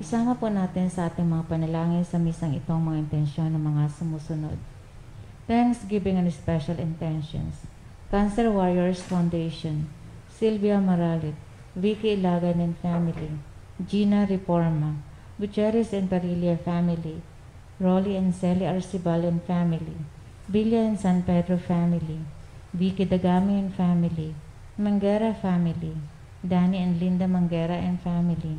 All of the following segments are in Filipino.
Isama po natin sa ating mga panalangin sa misang itong mga intensyon ng mga sumusunod. Thanksgiving and special intentions. Cancer Warriors Foundation, Sylvia Maralit, Vicky Ilagan and family, Gina Reforma, Gutierrez and Parilla family, Rolly and Celi Arcibal and family, Villa and San Pedro family, Vicky Dagami and family, Mangera family, Danny and Linda Mangera and family,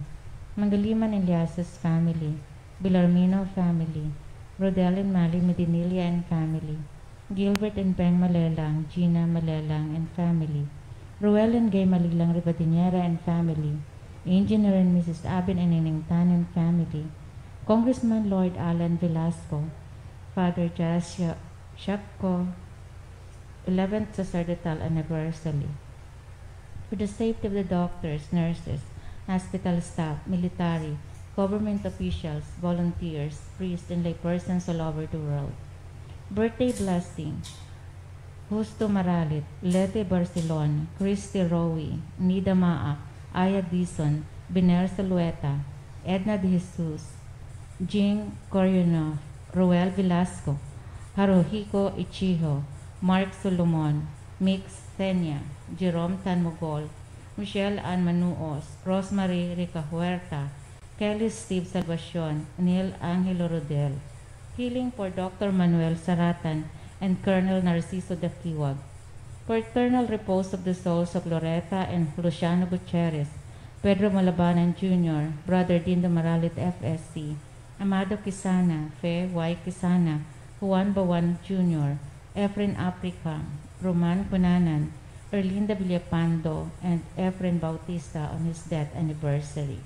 Mangaliman and Liasas family, Bilarmino family, Rodel and Mali Medinilla and family, Gilbert and Peng Malelang, Gina Malelang and family, Ruel and Gay Malilang Rivadiniera and family, Engineer and Mrs. Abin and Nining Tan and family, Congressman Lloyd Alan Velasco, Father Jas Shapko, 11th sacerdotal anniversary. For the safety of the doctors, nurses, hospital staff, military, government officials, volunteers, priests, and laypersons all over the world. Birthday blessing. Justo Maralit, Lete Barcelon, Christy Rowi, Nida Maak, Aya Dison, Biner Salueta, Edna De Jesus, Jing Corionov, Roel Velasco, Haruhiko Ichiho, Mark Solomon, Mix Senya, Jerome Tanmugol, Michelle Ann Manuos, Rosemary Rica Huerta, Kelly Steve Salvacion, Neil Angelo Rodel. Healing for Dr. Manuel Saratan and Colonel Narciso Dakiwag. For eternal repose of the souls of Loretta and Luciano Gutierrez, Pedro Malabanan Jr., Brother Dindo Maralit FSC, Amado Quisana, Fe Y. Quisana, Juan Bawan Jr., Efren Africa, Roman Cunanan, Erlinda Villapando, and Efren Bautista on his death anniversary.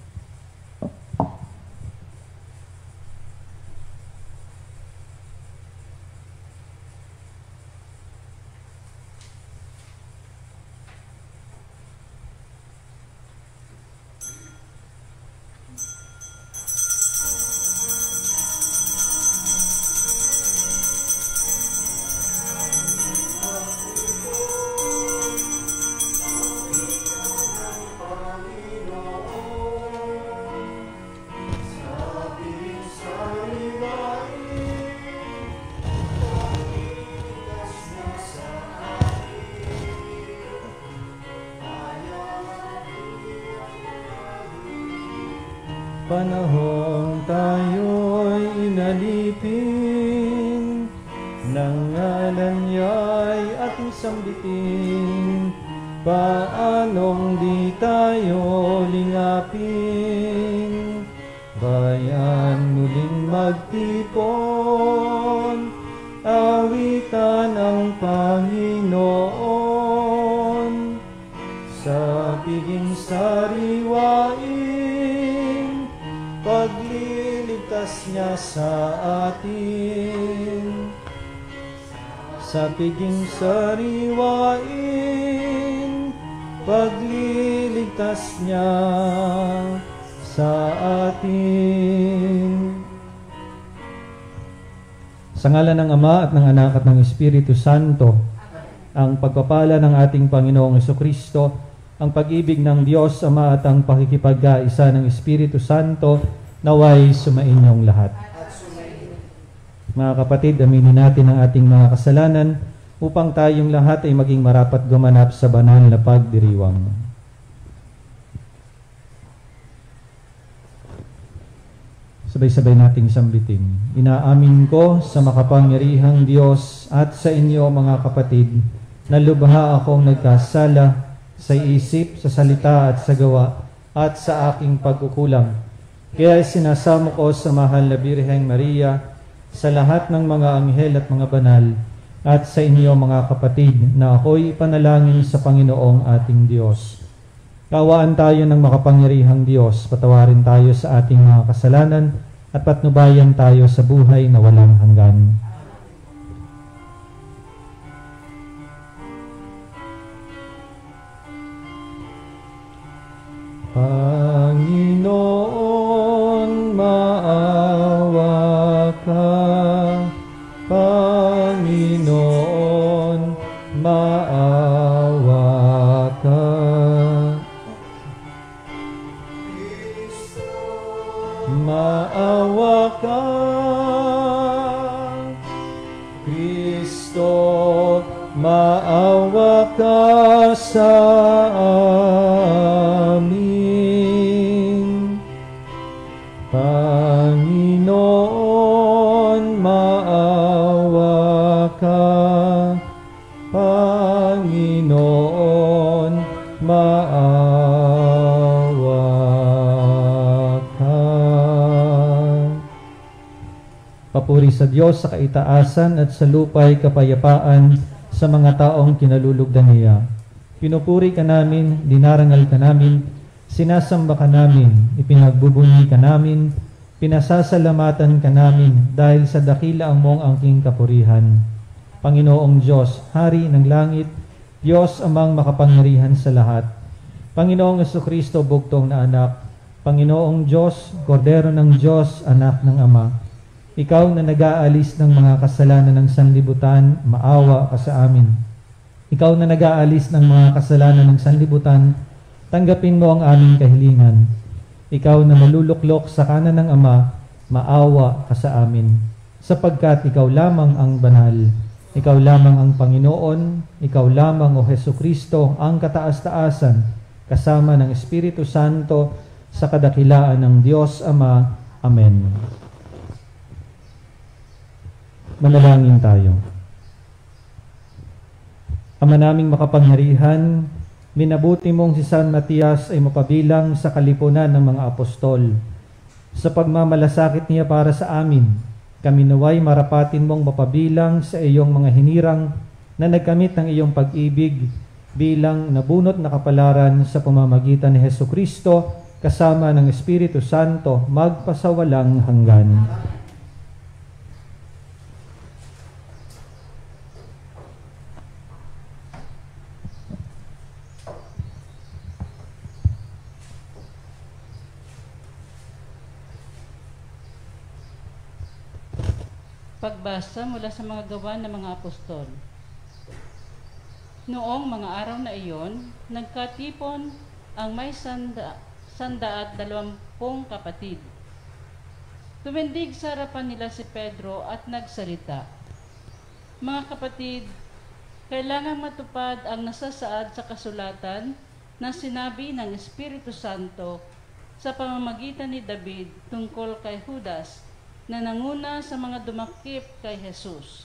Panahong tayo'y inalipin, ng ngalan niya'y ating sambitin. Paanong di tayo lingapin, bayan muling magtipon, awitan ang Panginoon, sa piging sariwain, pagliligtas niya sa atin. Sa piging sariwain, pagliligtas niya sa atin. Sa ngalan ng Ama at ng Anak at ng Espiritu Santo, ang pagpapala ng ating Panginoong Jesucristo, ang pag-ibig ng Diyos Ama at ang pakikipagkaisa ng Espiritu Santo naway sumainyong lahat. Mga kapatid, aminin natin ang ating mga kasalanan upang tayong lahat ay maging marapat gumanap sa banal na pagdiriwang. Sabay-sabay nating sambitin. Inaamin ko sa makapangyarihang Diyos at sa inyo mga kapatid na lubha akong nagkasala sa isip, sa salita at sa gawa at sa aking pagkukulang. Kaya sinasamo ko sa mahal na Birheng Maria, sa lahat ng mga anghel at mga banal, at sa inyo mga kapatid na ako'y ipanalangin sa Panginoong ating Diyos. Kawaan tayo ng makapangyarihang Diyos, patawarin tayo sa ating mga kasalanan at patnubayan tayo sa buhay na walang hanggan. Panginoon, maawa ka. Panginoon, maawa ka. Maawa ka, Kristo, maawa ka sa amin. Panginoon, maawa ka. Panginoon, maawa ka. Papuri sa Diyos sa kaitaasan at sa lupa'y kapayapaan sa mga taong kinalulugdan niya. Pinupuri ka namin, dinarangal ka namin, sinasamba ka namin, ipinagbubunyi ka namin, pinasasalamatan ka namin dahil sa dakila ang mong angking kapurihan. Panginoong Diyos, Hari ng langit, Diyos amang makapangyarihan sa lahat. Panginoong Jesucristo, bugtong na anak. Panginoong Diyos, Kordero ng Diyos, anak ng Ama. Ikaw na nag-aalis ng mga kasalanan ng sanlibutan, maawa ka sa amin. Ikaw na nag-aalis ng mga kasalanan ng sanlibutan, tanggapin mo ang aming kahilingan. Ikaw na maluluklok sa kanan ng Ama, maawa ka sa amin. Sapagkat ikaw lamang ang banal, ikaw lamang ang Panginoon, ikaw lamang o Jesucristo ang kataas-taasan, kasama ng Espiritu Santo sa kadakilaan ng Diyos Ama. Amen. Manalangin tayo. Ama naming makapangyarihan, minabuti mong si San Matias ay mapabilang sa kalipunan ng mga apostol. Sa pagmamalasakit niya para sa amin, kami naway marapatin mong mapabilang sa iyong mga hinirang na nagkamit ng iyong pag-ibig bilang nabunot na kapalaran sa pamamagitan ni Jesucristo kasama ng Espiritu Santo magpasawalang hanggan. Pagbasa mula sa mga gawa ng mga apostol. Noong mga araw na iyon, nagkatipon ang may 120 kapatid. Tumindig sa harapan nila si Pedro at nagsalita, "Mga kapatid, kailangan matupad ang nasasaad sa kasulatan na sinabi ng Espiritu Santo sa pamamagitan ni David tungkol kay Judas na nanguna sa mga dumakip kay Jesus.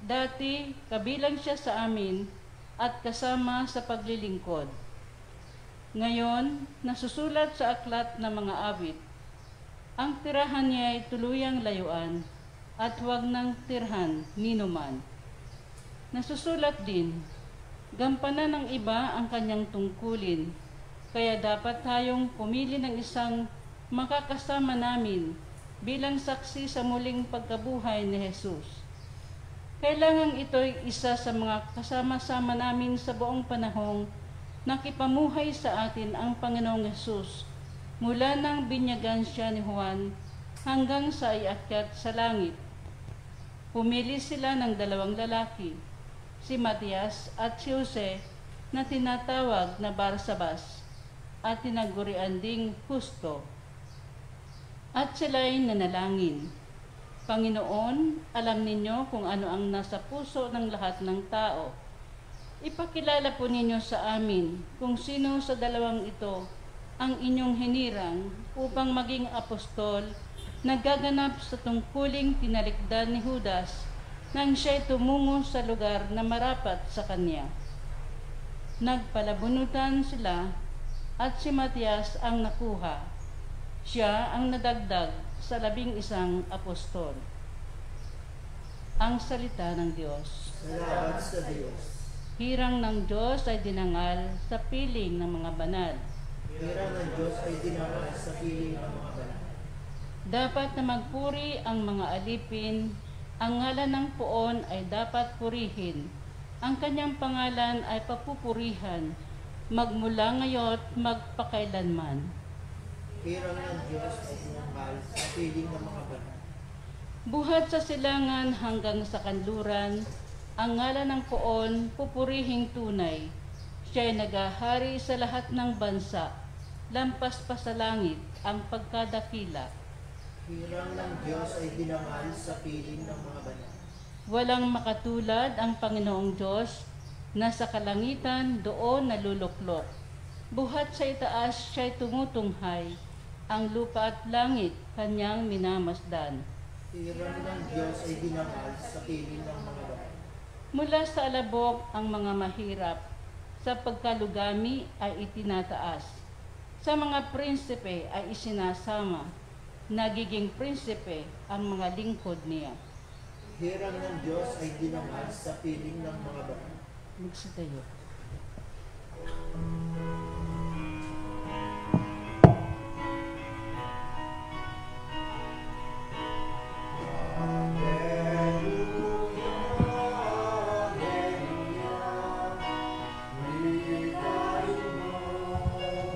Dati, kabilang siya sa amin at kasama sa paglilingkod. Ngayon, nasusulat sa aklat ng mga awit, ang tirahan niya ay tuluyang layuan at huwag nang tirhan ninuman. Nasusulat din, gampanan ng iba ang kanyang tungkulin, kaya dapat tayong pumili ng isang makakasama namin bilang saksi sa muling pagkabuhay ni Jesus. Kailangan ito'y isa sa mga kasama-sama namin sa buong panahong nakipamuhay sa atin ang Panginoong Jesus mula nang binyagan siya ni Juan hanggang sa iakyat sa langit. Pumili sila ng 2 lalaki, si Matias at si Jose na tinatawag na Barsabas at tinagurian ding Justo. At sila'y nanalangin, "Panginoon, alam ninyo kung ano ang nasa puso ng lahat ng tao. Ipakilala po ninyo sa amin kung sino sa 2 ito ang inyong hinirang upang maging apostol na gaganap sa tungkuling tinalikdan ni Judas nang siya'y tumungo sa lugar na marapat sa kanya." Nagpalabunutan sila at si Matias ang nakuha. Siya ang nadagdag sa 11 apostol. Ang salita ng Diyos. Salamat sa Diyos. Hirang ng Diyos ay dinangal sa piling ng mga banal. Hirang ng Diyos ay dinangal sa piling ng mga banal. Dapat na magpuri ang mga alipin, ang ngalan ng poon ay dapat purihin, ang kanyang pangalan ay papupurihan, magmula ngayon magpakailanman. Hirang ng Diyos ay dinangal sa piling ng mga banal. Buhat sa silangan hanggang sa kanluran, ang ngalan ng poon pupurihing tunay. Siya'y nagahari sa lahat ng bansa. lampas pa sa langit ang pagkadakila. Hirang ng Diyos ay dinangal sa piling ng mga banal. Walang makatulad ang Panginoong Diyos na sa kalangitan doon naluluklok. Buhat sa itaas siya'y tumutunghay, ang lupa at langit kanyang minamasdan. Hirang ng Diyos ay dinangal sa piling ng mga banal. Mula sa alabok ang mga mahirap, sa pagkalugami ay itinataas. Sa mga prinsipe ay isinasama, nagiging prinsipe ang mga lingkod niya. Hirang ng Diyos ay dinangal sa piling ng mga banal. Magsitayo.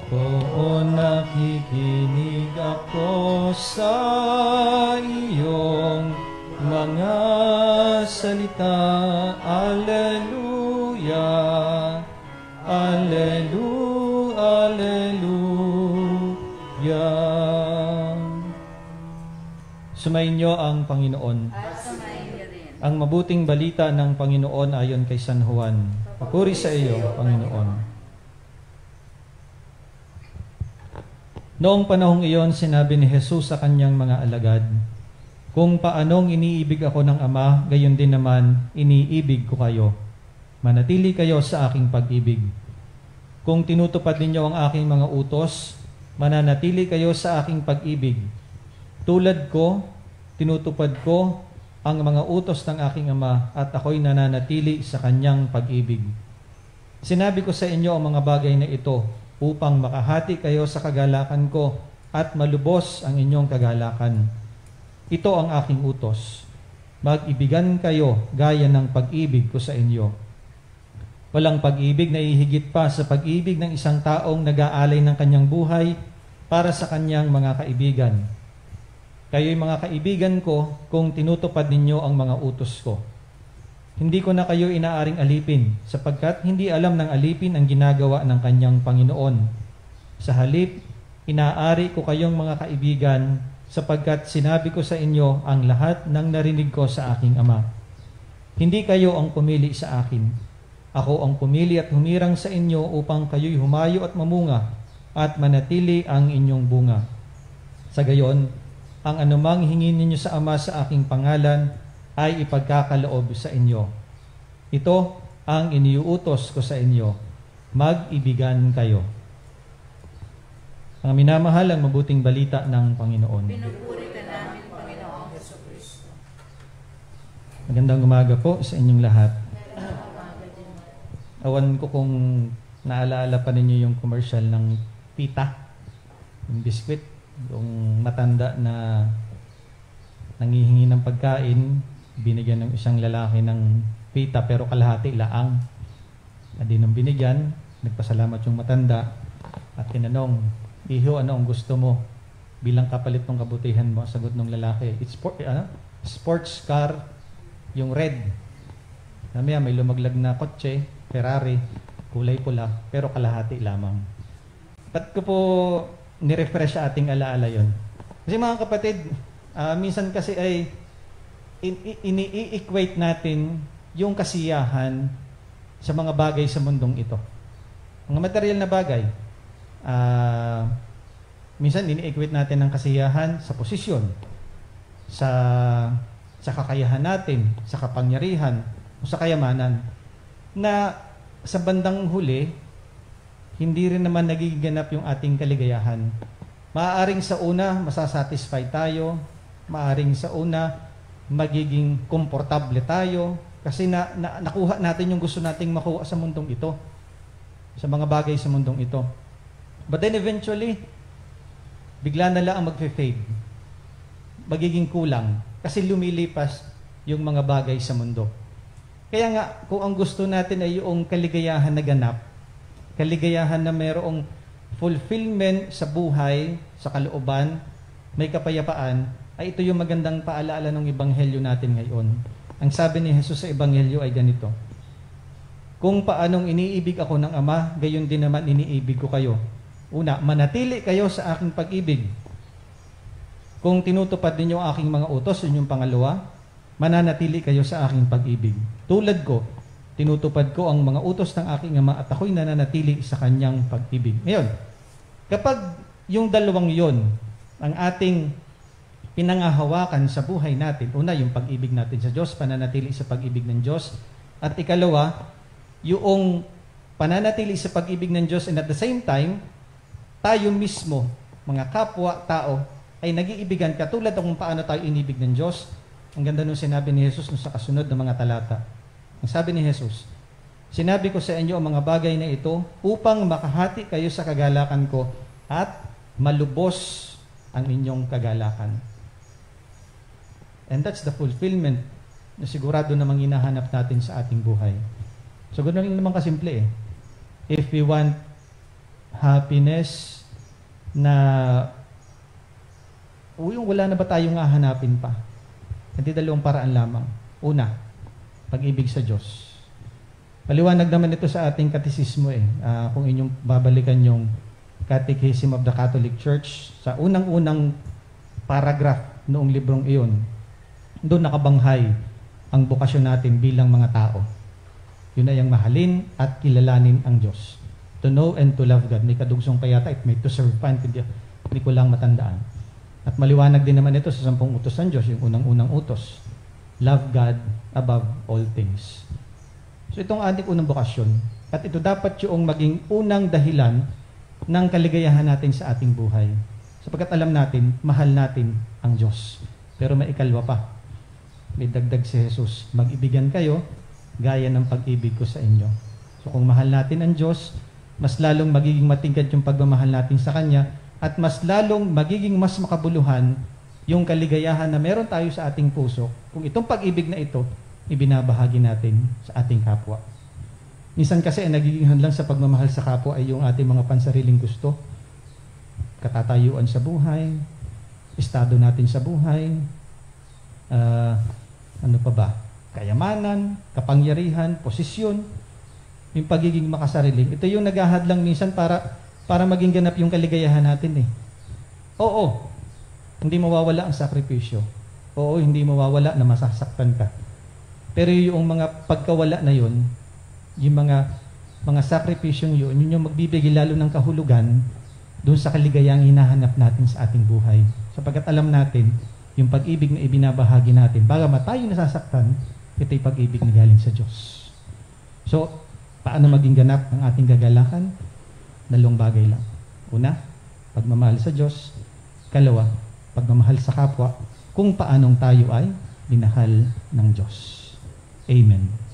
Oo, nakikinig ako sa iyong mga salita. Alleluia, Alleluia, Alleluia. Sumainyo ang Panginoon. Ang mabuting balita ng Panginoon ayon kay San Juan. Papuri sa iyo, Panginoon. Noong panahong iyon, sinabi ni Jesus sa kanyang mga alagad, "Kung paanong iniibig ako ng Ama, gayon din naman iniibig ko kayo. Manatili kayo sa aking pag-ibig. Kung tinutupad ninyo ang aking mga utos, mananatili kayo sa aking pag-ibig. Tulad ko, tinutupad ko ang mga utos ng aking Ama at ako'y nananatili sa kanyang pag-ibig. Sinabi ko sa inyo ang mga bagay na ito upang makahati kayo sa kagalakan ko at malubos ang inyong kagalakan. Ito ang aking utos. Mag-ibigan kayo gaya ng pag-ibig ko sa inyo. Walang pag-ibig na ihigit pa sa pag-ibig ng isang taong nag-aalay ng kanyang buhay para sa kanyang mga kaibigan. Kayo'y mga kaibigan ko kung tinutupad ninyo ang mga utos ko. Hindi ko na kayo inaaring alipin, sapagkat hindi alam ng alipin ang ginagawa ng kanyang Panginoon. Sa halip, inaari ko kayong mga kaibigan, sapagkat sinabi ko sa inyo ang lahat ng narinig ko sa aking Ama. Hindi kayo ang pumili sa akin. Ako ang pumili at humirang sa inyo upang kayo'y humayo at mamunga at manatili ang inyong bunga. Sa gayon, ang anumang hingin ninyo sa Ama sa aking pangalan, ay ipagkakaloob sa inyo. Ito ang iniuutos ko sa inyo, mag-ibigan kayo." Ang minamahal, ang mabuting balita ng Panginoon. Pinupuri ka namin, Panginoong Jesucristo. Magandang umaga po sa inyong lahat. Awan ko kung naalala pa ninyo yung commercial ng Pita, yung biskwit, yung matanda na nangihingi ng pagkain, binigyan ng isang lalaki ng pita pero kalahati laang. Adi nang binigyan, nagpasalamat yung matanda at tinanong, "Iho, ano ang gusto mo bilang kapalit ng kabutihan mo?" Sagot ng lalaki, "It's sports car, yung red." Namaya may lumaglag na kotse, Ferrari, kulay pula, pero kalahati lamang. Ba't ko po nirefresh sa ating alaala yun? Kasi mga kapatid, minsan kasi ay ini-equate natin yung kasiyahan sa mga bagay sa mundong ito. Mga material na bagay. Minsan ini-equate natin ang kasiyahan sa posisyon, sa kakayahan natin, sa kapangyarihan, o sa kayamanan. Na sa bandang huli, hindi rin naman nagiganap yung ating kaligayahan. Maaaring sa una, masasatisfy tayo. Maaaring sa una, magiging komportable tayo kasi nakuha natin yung gusto nating makuha sa mundong ito, sa mga bagay sa mundong ito. But then eventually, bigla na lang ang magfe-fade. Magiging kulang kasi lumilipas yung mga bagay sa mundo. Kaya nga, kung ang gusto natin ay yung kaligayahan na ganap, kaligayahan na mayroong fulfillment sa buhay, sa kalooban, may kapayapaan, ay ito yung magandang paalaala ng Ebanghelyo natin ngayon. Ang sabi ni Jesus sa Ebanghelyo ay ganito, "Kung paanong iniibig ako ng Ama, gayon din naman iniibig ko kayo. Una, manatili kayo sa aking pag-ibig. Kung tinutupad ninyo ang aking mga utos, yun yung pangalawa, mananatili kayo sa aking pag-ibig. Tulad ko, tinutupad ko ang mga utos ng aking Ama at ako'y nananatili sa kanyang pag-ibig. Ngayon, kapag yung dalawang yon ang ating pinangahawakan sa buhay natin, una, yung pag-ibig natin sa Diyos, pananatili sa pag-ibig ng Diyos, at ikalawa, yung pananatili sa pag-ibig ng Diyos, and at the same time, tayo mismo, mga kapwa-tao, ay nag-iibigan katulad kung paano tayo inibig ng Diyos. Ang ganda nung sinabi ni Jesus sa kasunod ng mga talata. Ang sabi ni Jesus, sinabi ko sa inyo ang mga bagay na ito upang makahati kayo sa kagalakan ko at malubos ang inyong kagalakan. And that's the fulfillment na sigurado namang hinahanap natin sa ating buhay. So, ganoon lang naman kasimple eh. If we want happiness na yung wala na ba tayong hahanapin pa? Hindi, dalawang paraan lamang. Una, pag-ibig sa Diyos. Paliwanag naman ito sa ating katisismo eh. Kung inyong babalikan yung Catechism of the Catholic Church, sa unang-unang paragraph noong librong iyon, doon nakabanghay ang bokasyon natin bilang mga tao. Yun ay ang mahalin at kilalanin ang Diyos. To know and to love God. May kadugsong pa yata, it may to serve pa, hindi ko lang matandaan. At maliwanag din naman ito sa 10 utos ng Diyos, yung unang-unang utos. Love God above all things. So itong ating unang bokasyon, at ito dapat yung maging unang dahilan ng kaligayahan natin sa ating buhay. Sapagkat alam natin, mahal natin ang Diyos. Pero may ikalwa pa. May dagdag si Jesus, mag-ibigan kayo gaya ng pag-ibig ko sa inyo. So kung mahal natin ang Diyos, mas lalong magiging matingkad yung pagmamahal natin sa Kanya, at mas lalong magiging mas makabuluhan yung kaligayahan na meron tayo sa ating puso kung itong pag-ibig na ito ibinabahagi natin sa ating kapwa. Minsan kasi ang nagiging hadlang sa pagmamahal sa kapwa ay yung ating mga pansariling gusto, katatayuan sa buhay, estado natin sa buhay, ano pa ba? Kayamanan, kapangyarihan, posisyon, yung pagiging makasariling. Ito yung naghahadlang minsan para maging ganap yung kaligayahan natin eh. Oo, hindi mawawala ang sakripisyo. Oo, hindi mawawala na masasaktan ka. Pero yung mga pagkawala na yun, yung mga sakripisyong yun yung magbibigay lalo ng kahulugan doon sa kaligayang hinahanap natin sa ating buhay. Sapagkat alam natin, yung pag-ibig na ibinabahagi natin, baga tayo nasasaktan, ito'y pag-ibig na galing sa Diyos. So, paano maging ganap ang ating kagalakan? Dalawang bagay lang. Una, pagmamahal sa Diyos. Kalawa, pagmamahal sa kapwa, kung paanong tayo ay minahal ng Diyos. Amen.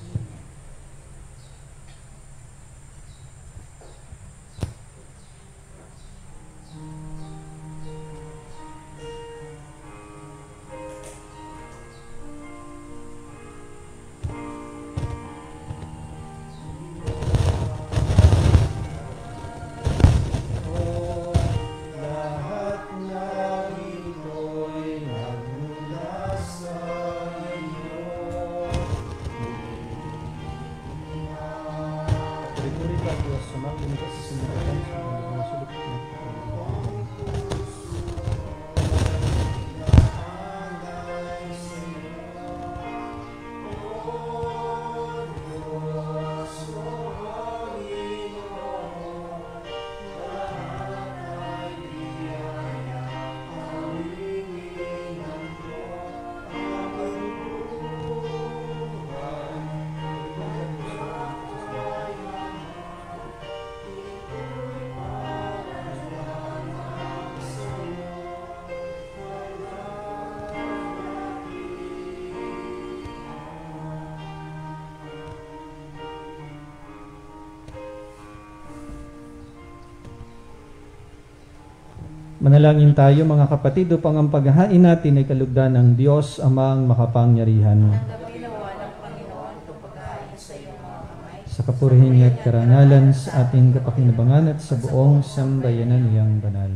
Manalangin tayo mga kapatid upang ang paghahain natin ay kalugdan ng Diyos Amang makapangyarihan. Tanggapin nawa ng Panginoon itong pagkain sa iyong mga kamay. Sa kapurihan at karangalan sa ating kapakinabangan at sa buong sambayanan niyang banal.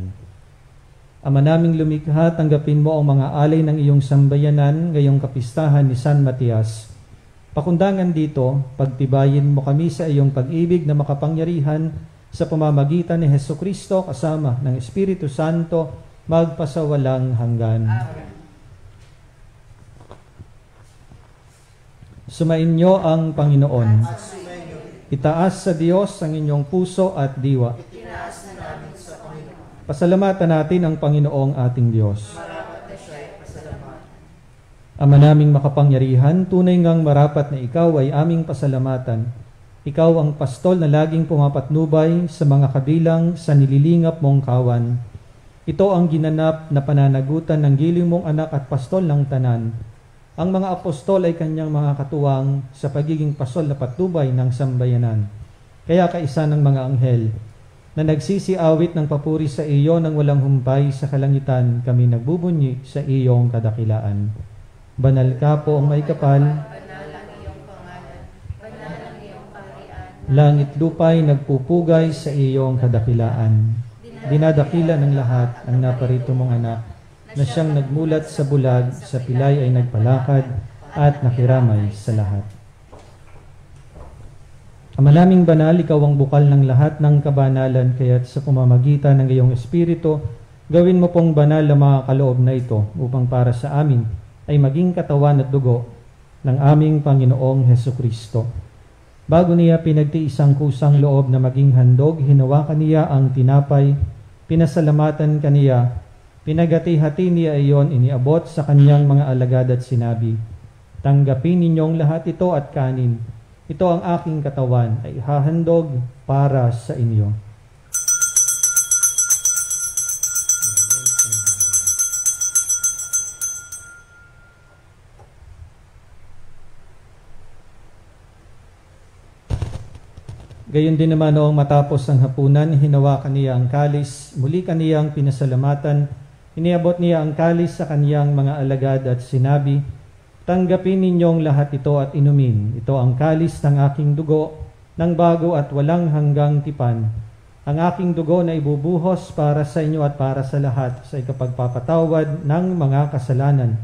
Ama naming lumikha, tanggapin mo ang mga alay ng iyong sambayanan ngayong kapistahan ni San Matias. Pakundangan dito, pagtibayin mo kami sa iyong pag-ibig na makapangyarihan sa pamamagitan ni Hesukristo kasama ng Espiritu Santo, magpasawalang hanggan. Sumainyo ang Panginoon. Itaas sa Diyos ang inyong puso at diwa. Tinaas na namin sa Panginoon. Pasalamatan natin ang Panginoong ating Diyos. Marapat na siya'y pasalamat. Ama naming makapangyarihan, tunay ngang marapat na ikaw ay aming pasalamatan. Ikaw ang pastol na laging pumapatnubay sa mga kabilang sa nililingap mong kawan. Ito ang ginanap na pananagutan ng giling mong anak at pastol ng tanan. Ang mga apostol ay kanyang mga katuwang sa pagiging pastol na patnubay ng sambayanan. Kaya kaisa ng mga anghel na nagsisiawit ng papuri sa iyo nang walang humpay sa kalangitan, kami nagbubunyi sa iyong kadakilaan. Banal ka po ang may kapal, Banal ang iyong pangalan. Banal ang iyong kaharian. langit lupay nagpupugay sa iyong kadakilaan. Dinadakila ng lahat ang naparito mong anak, na siyang nagmulat sa bulag, sa pilay ay nagpalakad, at nakiramay sa lahat. Ama naming banal, ikaw ang bukal ng lahat ng kabanalan, kaya't sa pamamagitan ng iyong Espiritu, gawin mo pong banal na mga kaloob na ito upang para sa amin ay maging katawan at dugo ng aming Panginoong Hesukristo. Bago niya pinagtiisang kusang loob na maging handog, hinawakan niya ang tinapay, pinasalamatan kaniya, pinagati-hati niya iyon, iniabot sa kanyang mga alagad at sinabi, tanggapin ninyong lahat ito at kanin. Ito ang aking katawan ay hahandog para sa inyo. Gayon din naman noong matapos ang hapunan, hinawakan niya ang kalis, muli kaniyang pinasalamatan, iniabot niya ang kalis sa kaniyang mga alagad at sinabi, tanggapin ninyong lahat ito at inumin. Ito ang kalis ng aking dugo, ng bago at walang hanggang tipan. Ang aking dugo na ibubuhos para sa inyo at para sa lahat sa ikapagpapatawad ng mga kasalanan.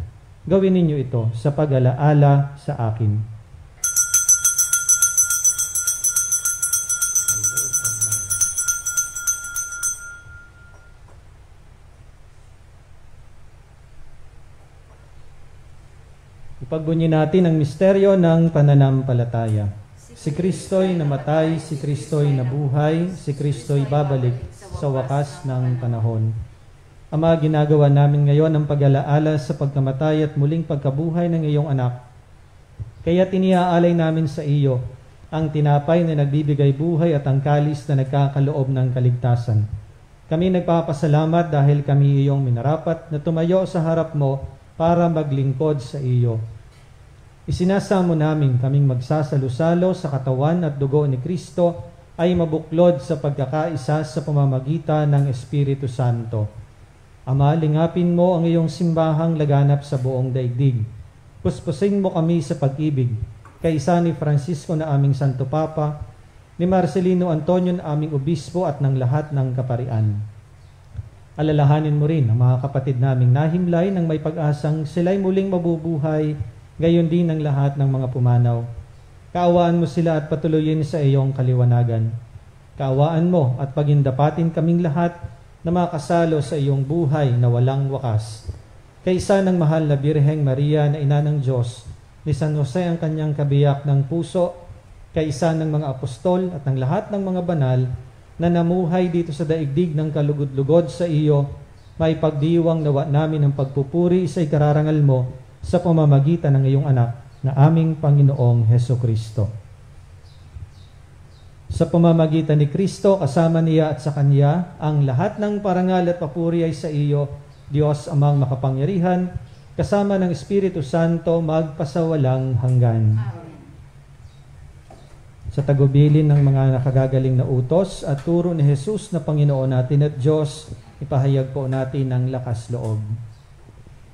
Gawin ninyo ito sa pag-alaala sa akin. Ipagbunyi natin ang misteryo ng pananampalataya. Si Kristo'y namatay, si Kristo'y nabuhay, si Kristo'y babalik sa wakas ng panahon. Ama, ginagawa namin ngayon ang pag-alaala sa pagkamatay at muling pagkabuhay ng iyong anak. Kaya tiniaalay namin sa iyo ang tinapay na nagbibigay buhay at ang kalis na nagkakaloob ng kaligtasan. Kami nagpapasalamat dahil kami iyong minarapat na tumayo sa harap mo para maglingkod sa iyo. Isinasamo namin kaming magsasalo-salo sa katawan at dugo ni Kristo ay mabuklod sa pagkakaisa sa pamamagitan ng Espiritu Santo. Ama, lingapin mo ang iyong simbahang laganap sa buong daigdig. Puspusin mo kami sa pag-ibig, kaisa ni Francisco na aming Santo Papa, ni Marcelino Antonio na aming Obispo at ng lahat ng kaparian. Alalahanin mo rin ang mga kapatid naming nahimlay ng may pag-asang sila'y muling mabubuhay, gayon din ang lahat ng mga pumanaw. Kaawaan mo sila at patuloyin sa iyong kaliwanagan. Kaawaan mo at pagindapatin kaming lahat na makasalo sa iyong buhay na walang wakas. Kaisa ng mahal na Birheng Maria na ina ng Diyos, ni San Jose ang kanyang kabiyak ng puso, kaisa ng mga apostol at ng lahat ng mga banal na namuhay dito sa daigdig ng kalugod-lugod sa iyo, may pagdiwang nawa namin ang pagpupuri sa ikararangal mo sa pamamagitan ng iyong anak na aming Panginoong Hesukristo. Sa pamamagitan ni Kristo, kasama niya at sa Kanya, ang lahat ng parangal at papuri ay sa iyo, Diyos amang makapangyarihan, kasama ng Espiritu Santo, magpasawalang hanggan. Sa tagubilin ng mga nakagagaling na utos at turo ni Jesus na Panginoon natin at Diyos, ipahayag po natin ang lakas loob.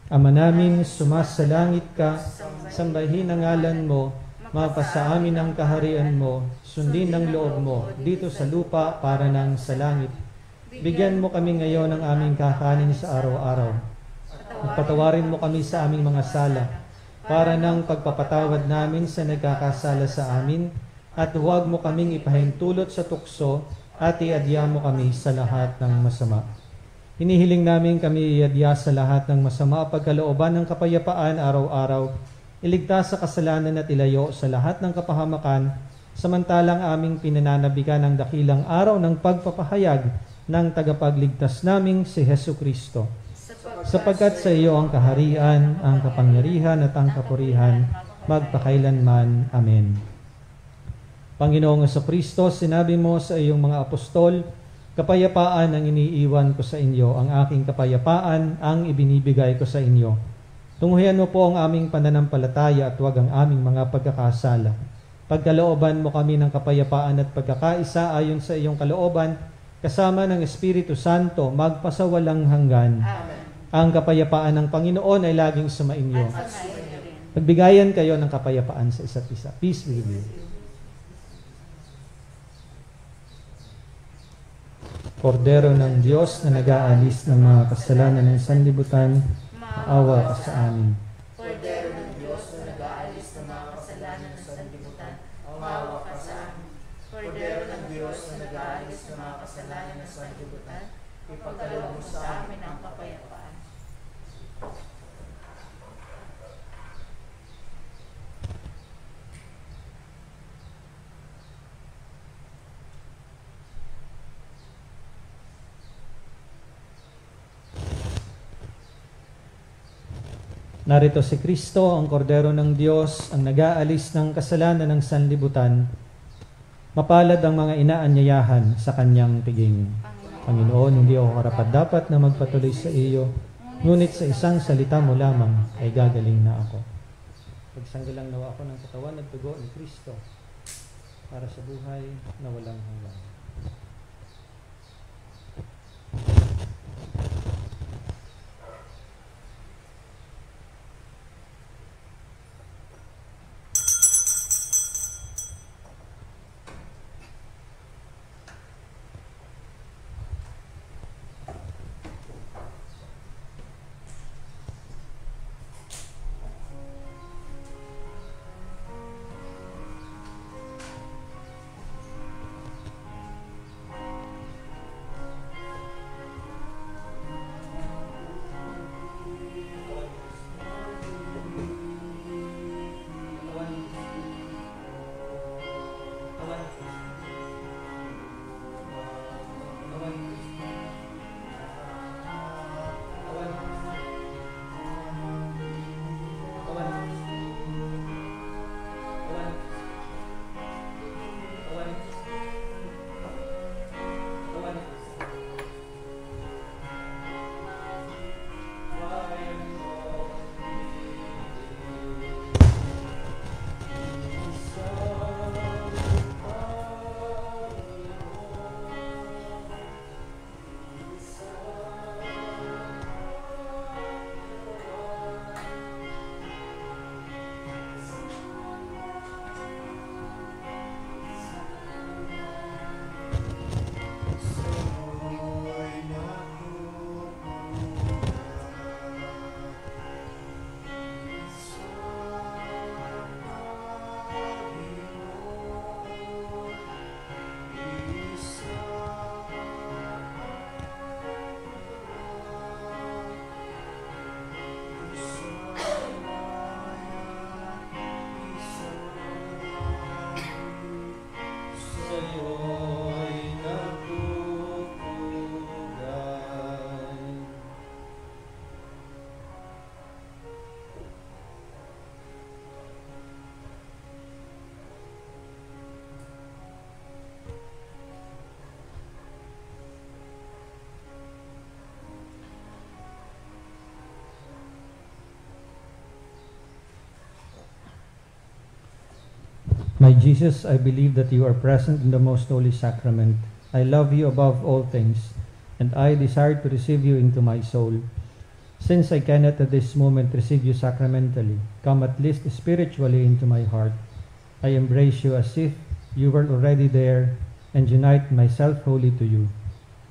Ama namin, sumasalangit ka, sambahin ang ngalan mo, mapasa amin ang kaharian mo, sundin ang loob mo, dito sa lupa para nang sa langit. Bigyan mo kami ngayon ng aming kakanin sa araw-araw. At patawarin mo kami sa aming mga sala, para nang pagpapatawad namin sa nagkakasala sa amin, at huwag mo kaming ipahintulot sa tukso, at iadya mo kami sa lahat ng masama. Hinihiling namin kami iadya sa lahat ng masama pagkalooban ng kapayapaan araw-araw, iligtas sa kasalanan at ilayo sa lahat ng kapahamakan, samantalang aming pinananabikan ang dakilang araw ng pagpapahayag ng tagapagligtas naming si Hesu Kristo. Sapagkat sa iyo ang kaharian, ang kapangyarihan at ang kapurihan, magpakailanman. Amen. Panginoong Kristo, sinabi mo sa iyong mga apostol, kapayapaan ang iniiwan ko sa inyo, ang aking kapayapaan ang ibinibigay ko sa inyo. Tunguhian mo po ang aming pananampalataya at huwag ang aming mga pagkakasala. Pagkalooban mo kami ng kapayapaan at pagkakaisa ayon sa iyong kalooban, kasama ng Espiritu Santo, magpasawalang hanggan. Amen. Ang kapayapaan ng Panginoon ay laging sumainyo. Magbigayan kayo ng kapayapaan sa isa't isa. Peace be with you. Kordero ng Diyos na nag-aalis ng mga kasalanan ng sanlibutan, maawa ka sa amin. Kordero ng Diyos na nag-aalis ng mga kasalanan ng sanlibutan, maawa ka sa amin. Kordero ng Diyos na nag-aalis ng mga kasalanan ng sanlibutan, ipagkaloob mo sa amin ang kapayapaan. Narito si Kristo, ang Kordero ng Diyos, ang nag-aalis ng kasalanan ng sanlibutan. Mapalad ang mga inaanyayahan sa kanyang piging. Panginoon, hindi ako karapat-dapat na magpatuloy sa iyo, ngunit sa isang salita mo lamang ay gagaling na ako. Pagsanggalang nawa ako ng katawan at dugo ni Kristo para sa buhay na walang hanggan. My Jesus, I believe that you are present in the most holy sacrament. I love you above all things, and I desire to receive you into my soul. Since I cannot at this moment receive you sacramentally, come at least spiritually into my heart. I embrace you as if you were already there, and unite myself wholly to you.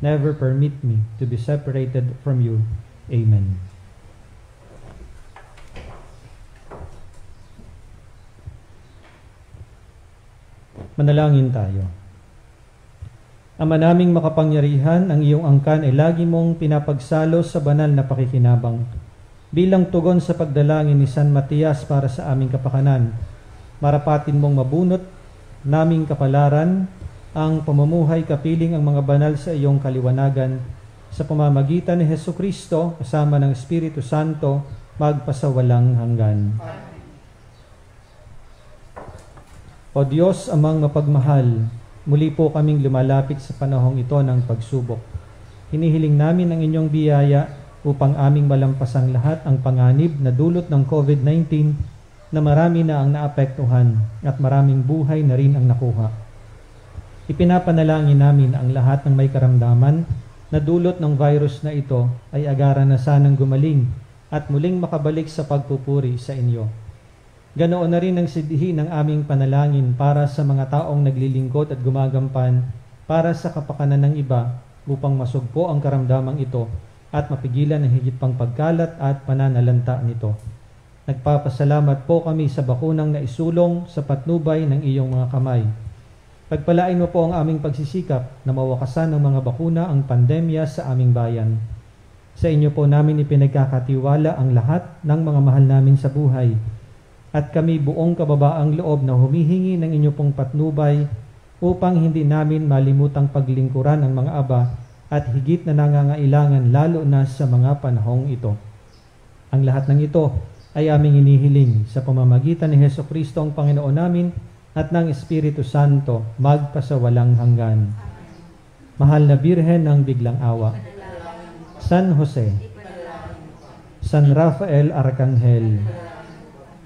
Never permit me to be separated from you. Amen. Manalangin tayo. Ama naming makapangyarihan, ang iyong angkan ay lagi mong pinapagsalo sa banal na pakikinabang. Bilang tugon sa pagdalangin ni San Matias para sa aming kapakanan, marapatin mong mabunot naming kapalaran ang pamumuhay kapiling ang mga banal sa iyong kaliwanagan sa pamamagitan ni Hesukristo kasama ng Espiritu Santo magpasawalang hanggan. O Diyos amang mapagmahal, muli po kaming lumalapit sa panahong ito ng pagsubok. Hinihiling namin ang inyong biyaya upang aming malampasang lahat ang panganib na dulot ng COVID-19 na marami na ang naapektuhan at maraming buhay na rin ang nakuha. Ipinapanalangin namin ang lahat ng may karamdaman na dulot ng virus na ito ay agaran na sanang gumaling at muling makabalik sa pagpupuri sa inyo. Ganoon na rin ang sidihin ng aming panalangin para sa mga taong naglilingkod at gumagampan para sa kapakanan ng iba upang masugpo ang karamdamang ito at mapigilan ang higit pang pagkalat at pananalanta nito. Nagpapasalamat po kami sa bakunang naisulong sa patnubay ng iyong mga kamay. Pagpalain mo po ang aming pagsisikap na mawakasan ng mga bakuna ang pandemya sa aming bayan. Sa inyo po namin ipinagkakatiwala ang lahat ng mga mahal namin sa buhay. At kami buong kababaang loob na humihingi ng inyo pong patnubay upang hindi namin malimutang paglingkuran ang mga aba at higit na nangangailangan lalo na sa mga panahong ito. Ang lahat ng ito ay aming inihiling sa pamamagitan ni Hesukristo ang Panginoon namin at ng Espiritu Santo magpasawalang hanggan. Mahal na Birhen ng Biglang Awa, San Jose, San Rafael Arcangel,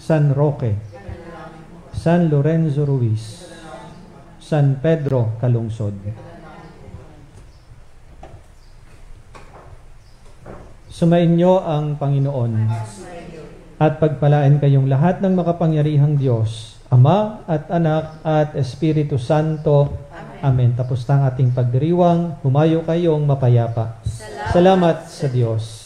San Roque, San Lorenzo Ruiz, San Pedro Calungsod. Sumainyo ang Panginoon at pagpalain kayong lahat ng makapangyarihang Diyos, Ama at Anak at Espiritu Santo. Amen. Tapos na ang ating pagdiriwang. Humayo kayong mapayapa. Salamat sa Diyos.